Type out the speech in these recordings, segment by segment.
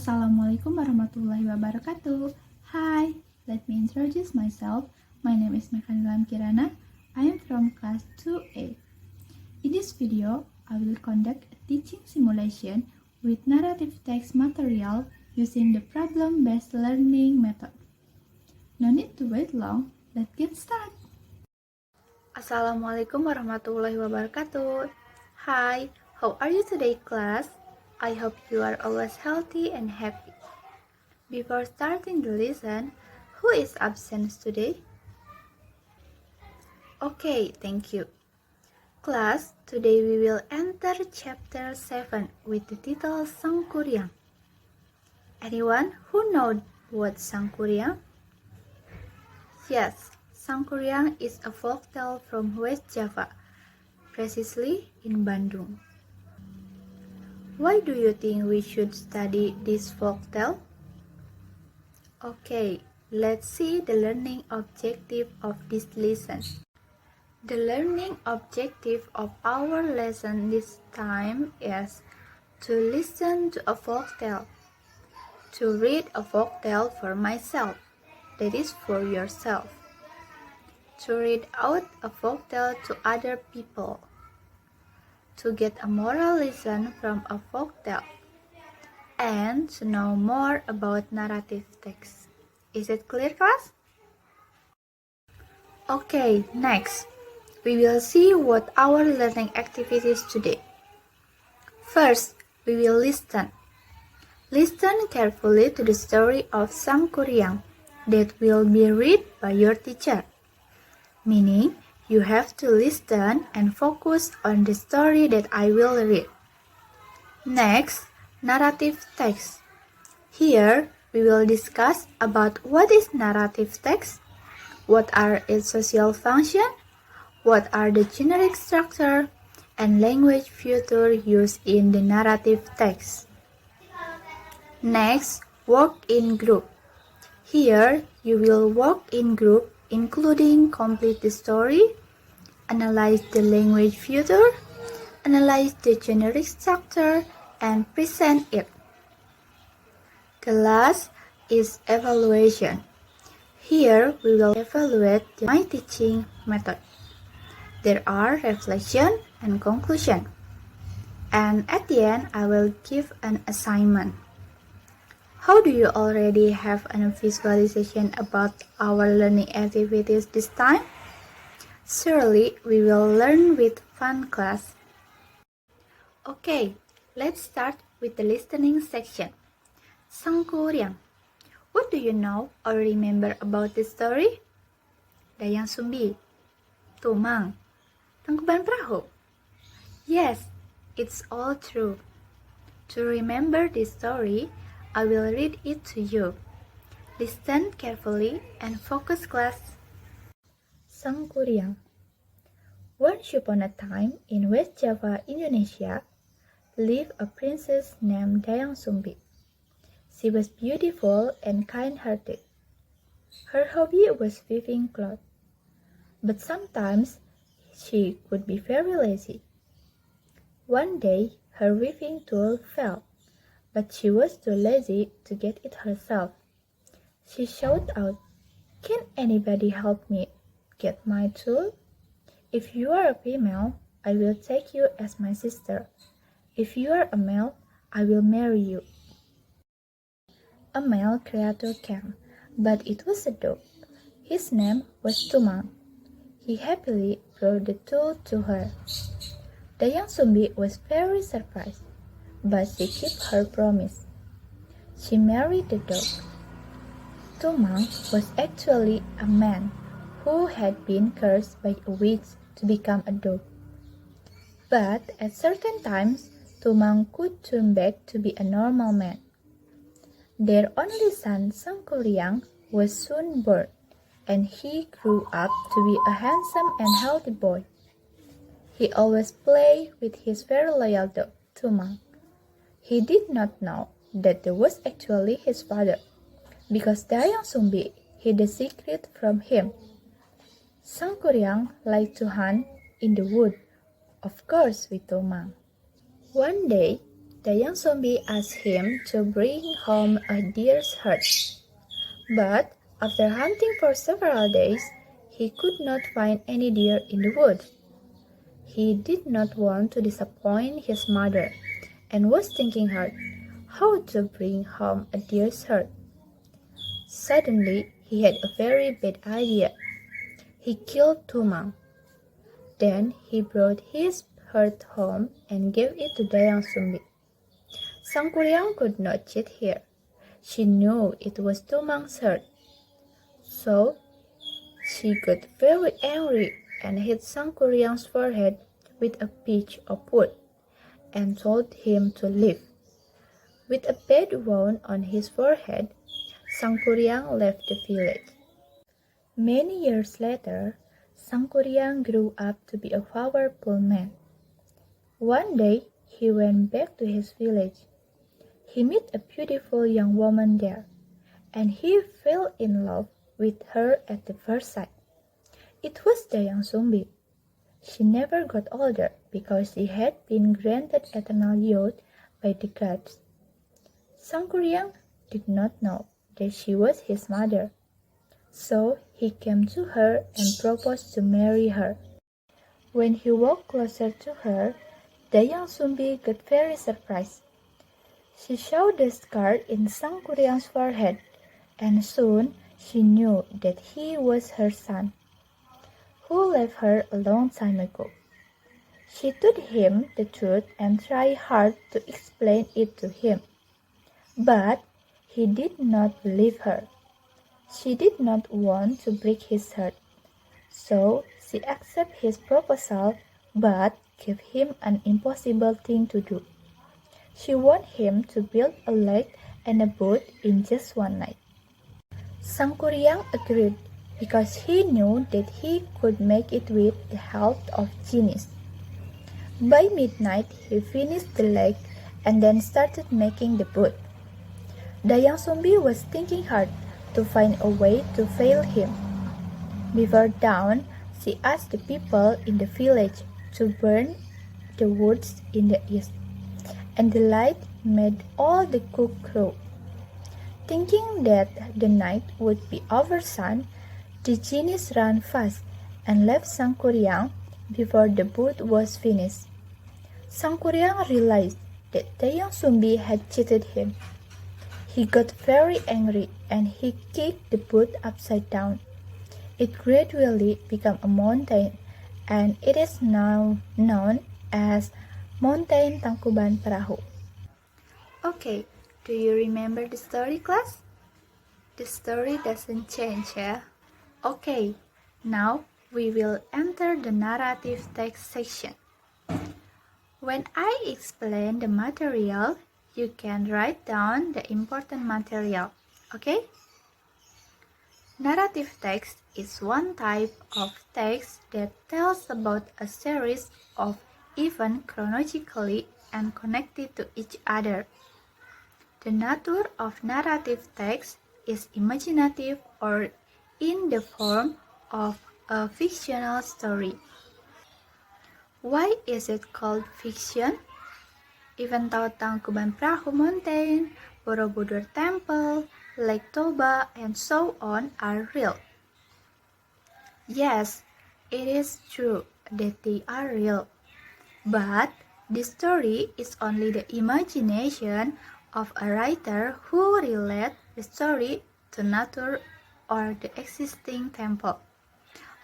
Assalamualaikum warahmatullahi wabarakatuh. Hi, let me introduce myself. My name is Mekanilam Kirana. I am from class 2A. In this video, I will conduct a teaching simulation with narrative text material using the problem-based learning method. No need to wait long, let's get started. Assalamualaikum warahmatullahi wabarakatuh. Hi, how are you today, class? I hope you are always healthy and happy. Before starting the lesson, who is absent today? Okay, thank you. Class, today we will enter chapter 7 with the title Sangkuriang. Anyone who knows what Sangkuriang? Yes, Sangkuriang is a folktale from West Java, precisely in Bandung. Why do you think we should study this folktale? Okay, let's see the learning objective of this lesson. The learning objective of our lesson this time is to listen to a folktale, to read a folktale for myself, that is for yourself, to read out a folktale to other people, to get a moral lesson from a folktale, and to know more about narrative text. Is it clear, class? Okay, next, we will see what our learning activities today. First, we will listen. Listen carefully to the story of Sangkuriang that will be read by your teacher. Meaning, you have to listen and focus on the story that I will read. Next, narrative text. Here, we will discuss about what is narrative text, what are its social functions, what are the generic structure, and language feature used in the narrative text. Next, work in group. Here, you will work in group including complete the story, analyze the language feature, analyze the generic structure, and present it. The last is evaluation. Here, we will evaluate my teaching method. There are reflection and conclusion. And at the end, I will give an assignment. How do you already have a visualization about our learning activities this time? Surely, we will learn with fun, class. Okay, let's start with the listening section. Sangkuriang. What do you know or remember about this story? Dayang Sumbi. Tumang. Tangkuban Perahu. Yes, it's all true. To remember this story, I will read it to you. Listen carefully and focus, class. Sangkuriang. Once upon a time in West Java, Indonesia, lived a princess named Dayang Sumbi. She was beautiful and kind-hearted. Her hobby was weaving cloth, but sometimes she could be very lazy. One day, her weaving tool fell, but she was too lazy to get it herself. She shouted out, "Can anybody help me get my tool? If you are a female, I will take you as my sister. If you are a male, I will marry you." A male creator came, but it was a dog. His name was Tumang. He happily brought the tool to her. Dayang Sumbi was very surprised, but she kept her promise. She married the dog. Tumang was actually a man who had been cursed by a witch to become a dog. But at certain times, Tumang could turn back to be a normal man. Their only son, Sangkuriang, was soon born, and he grew up to be a handsome and healthy boy. He always played with his very loyal dog, Tumang. He did not know that that was actually his father, because Dayang Sumbi hid the secret from him. Sangkuriang liked to hunt in the wood, of course with Tumang. One day, The young zombie asked him to bring home a deer's head. But after hunting for several days, he could not find any deer in the woods. He did not want to disappoint his mother and was thinking hard how to bring home a deer's head. Suddenly, he had a very bad idea. He killed Tumang. Then he brought his herd home and gave it to Dayang Sumbi. Sangkuriang could not cheat here. She knew it was Tumang's herd. So she got very angry and hit Sangkuriang's forehead with a piece of wood and told him to leave. With a bad wound on his forehead, Sangkuriang left the village. Many years later, Sangkuriang grew up to be a powerful man. One day, he went back to his village. He met a beautiful young woman there, and he fell in love with her at the first sight. It was Dayang Sumbi. She never got older because she had been granted eternal youth by the gods. Sangkuriang did not know that she was his mother, so he came to her and proposed to marry her. When he walked closer to her, Dayang Sumbi got very surprised. She saw the scar in Sangkuriang's forehead, and soon she knew that he was her son, who left her a long time ago. She told him the truth and tried hard to explain it to him, but he did not believe her. She did not want to break his heart, so she accepted his proposal but gave him an impossible thing to do. She wanted him to build a lake and a boat in just one night. Sangkuriang agreed because he knew that he could make it with the help of genies. By midnight, he finished the lake and then started making the boat. Dayang Sumbi was thinking hard to find a way to fail him. Before dawn, she asked the people in the village to burn the woods in the east, and the light made all the cook crow. Thinking that the night would be over sun, the genies ran fast and left Sangkuriang before the boat was finished. Sangkuriang realized that Dayang Sumbi had cheated him. He got very angry and he kicked the boat upside down. It gradually became a mountain, and it is now known as Mountain Tangkuban Perahu. Okay, do you remember the story, class? The story doesn't change, yeah? Okay, now we will enter the narrative text section. When I explain the material, you can write down the important material, okay? Narrative text is one type of text that tells about a series of events chronologically and connected to each other. The nature of narrative text is imaginative or in the form of a fictional story. Why is it called fiction? Even though Tangkuban Perahu Mountain, Borobudur Temple, Lake Toba, and so on are real. Yes, it is true that they are real, but the story is only the imagination of a writer who relates the story to nature or the existing temple.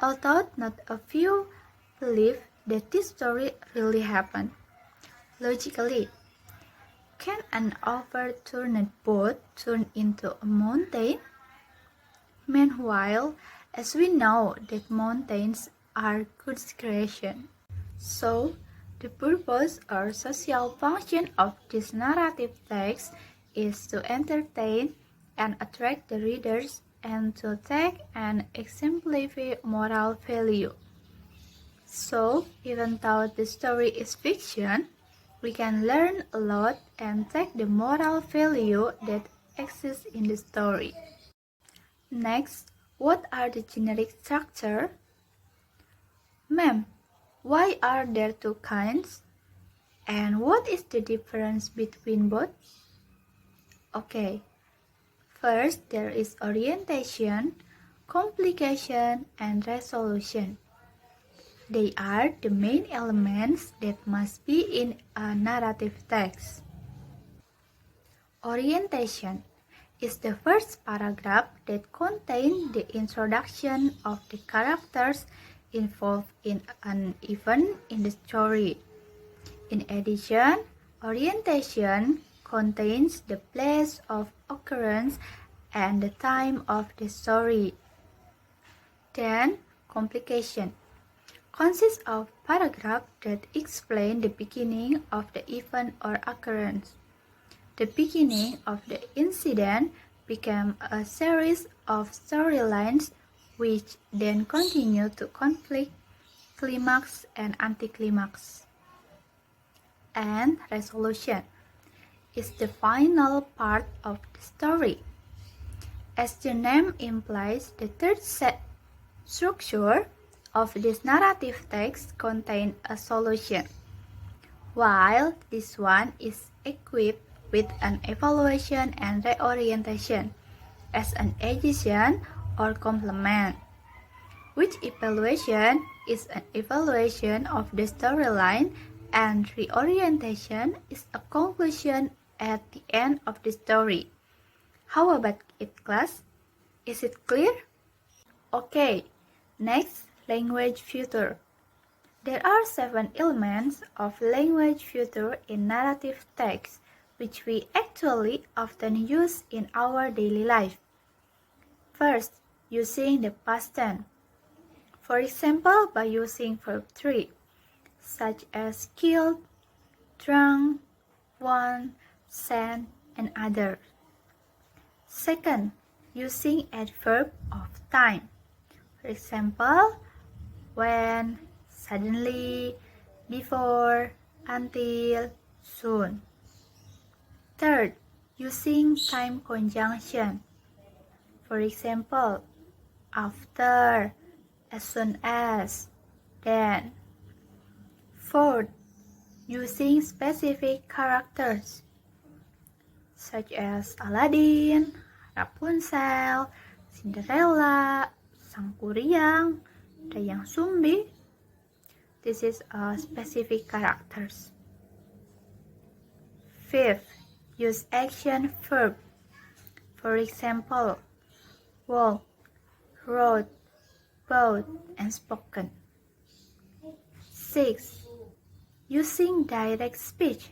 Although not a few believe that this story really happened. Logically, can an overturned boat turn into a mountain? Meanwhile, as we know that mountains are God's creation. So, the purpose or social function of this narrative text is to entertain and attract the readers and to take and exemplify moral value. So, even though the story is fiction, we can learn a lot and take the moral value that exists in the story. Next, what are the generic structure? Ma'am, why are there two kinds? And what is the difference between both? Okay, first there is orientation, complication, and resolution. They are the main elements that must be in a narrative text. Orientation is the first paragraph that contains the introduction of the characters involved in an event in the story. In addition, orientation contains the place of occurrence and the time of the story. Then, complication consists of paragraphs that explain the beginning of the event or occurrence. The beginning of the incident became a series of storylines which then continue to conflict, climax, and anticlimax. And resolution is the final part of the story. As the name implies, the third structure of this narrative text contains a solution, while this one is equipped with an evaluation and reorientation as an addition or complement, which evaluation is an evaluation of the storyline and reorientation is a conclusion at the end of the story. How about it, class? Is it clear? Okay, next, language feature. There are 7 elements of language feature in narrative text which we actually often use in our daily life. First, using the past tense. For example, by using verb 3, such as killed, drunk, won, sent, and others. Second, using adverb of time. For example, when, suddenly, before, until, soon. Third, using time conjunction. For example, after, as soon as, then. Fourth, using specific characters such as Aladdin, Rapunzel, Cinderella, Sang Kuryang, Dayang Sumbi. This is specific characters. Fifth, use action verb. For example, walk, wrote, bought, and spoken. Sixth, using direct speech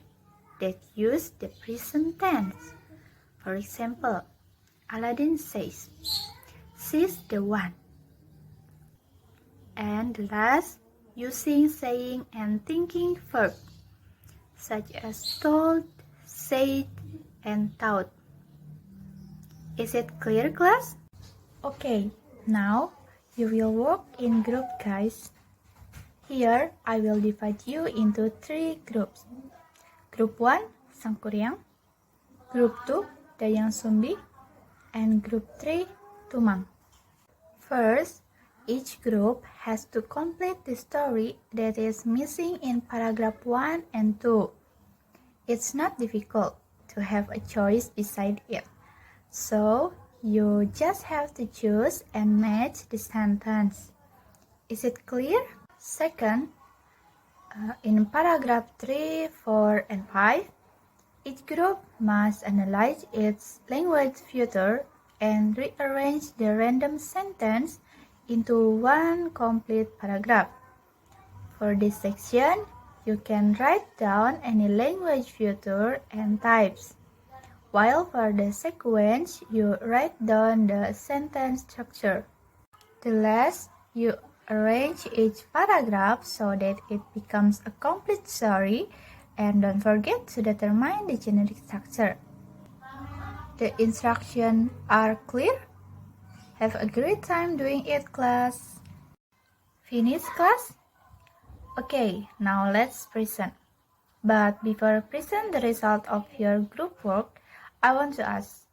that use the present tense. For example, Aladdin says, she's the one. And last, using saying and thinking verb, such as told, said, and thought. Is it clear, class? Okay, now you will work in group, guys. Here, I will divide you into 3 groups. Group 1, Sang Kuryang. Group 2, Dayang Sumbi. And Group 3, Tumang. First, each group has to complete the story that is missing in paragraph 1 and 2. It's not difficult to have a choice beside it. So, you just have to choose and match the sentence. Is it clear? Second, in paragraph 3, 4, and 5, each group must analyze its language feature and rearrange the random sentence into one complete paragraph. For this section, you can write down any language feature and types, while for the sequence, you write down the sentence structure. The last, you arrange each paragraph so that it becomes a complete story, and don't forget to determine the generic structure. The instructions are clear? Have a great time doing it, class. Finish, class? Okay, now let's present. But before present the result of your group work, I want to ask,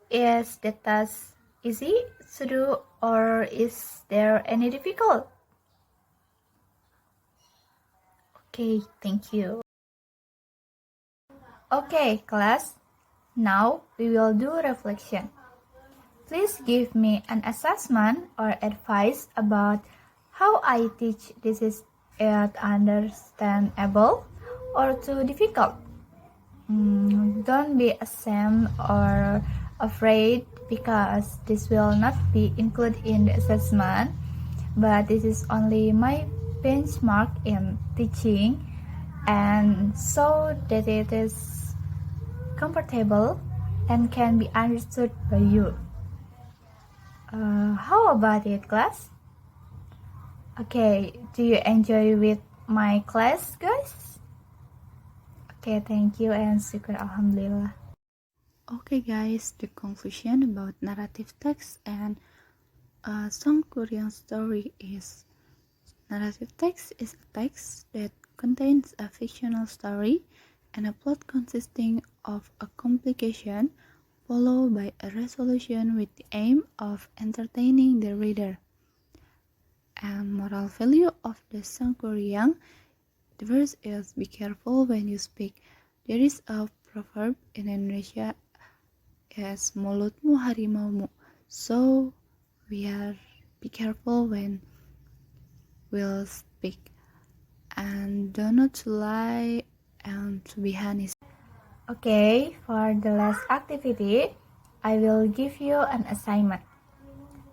is the task easy to do or is there any difficult? Okay, thank you. Okay, class. Now we will do reflection. Please give me an assessment or advice about how I teach. This is it understandable or too difficult. Don't be ashamed or afraid because this will not be included in the assessment, but this is only my benchmark in teaching, and so that it is comfortable and can be understood by you. How about it, class? Okay, do you enjoy with my class, guys? Okay, thank you and syukur alhamdulillah. Okay guys, the conclusion about narrative text and some Korean story is narrative text is a text that contains a fictional story and a plot consisting of a complication followed by a resolution with the aim of entertaining the reader. And moral value of the song Korean, the verse is be careful when you speak. There is a proverb in Indonesia is mulutmu harimaumu. So we are be careful when we'll speak and do not to lie and to be honest. Okay, for the last activity, I will give you an assignment.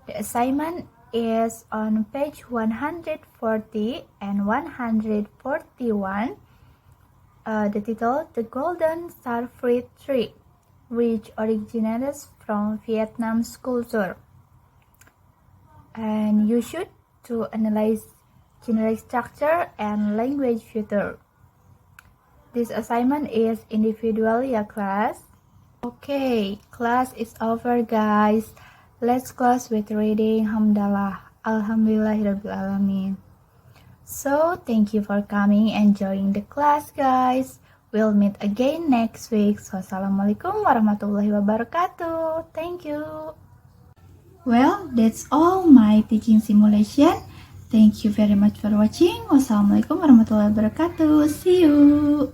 The assignment is on page 140 and 141. The title, The Golden Starfruit Tree, which originates from Vietnam's culture. And you should to analyze generic structure and language feature. This assignment is individual ya class. Okay, class is over guys. Let's close with reading Hamdalah. Alhamdulillahirabbil alamin. So, thank you for coming and joining the class guys. We'll meet again next week. So, assalamualaikum warahmatullahi wabarakatuh. Thank you. Well, that's all my teaching simulation. Thank you very much for watching. Wassalamualaikum warahmatullahi wabarakatuh. See you.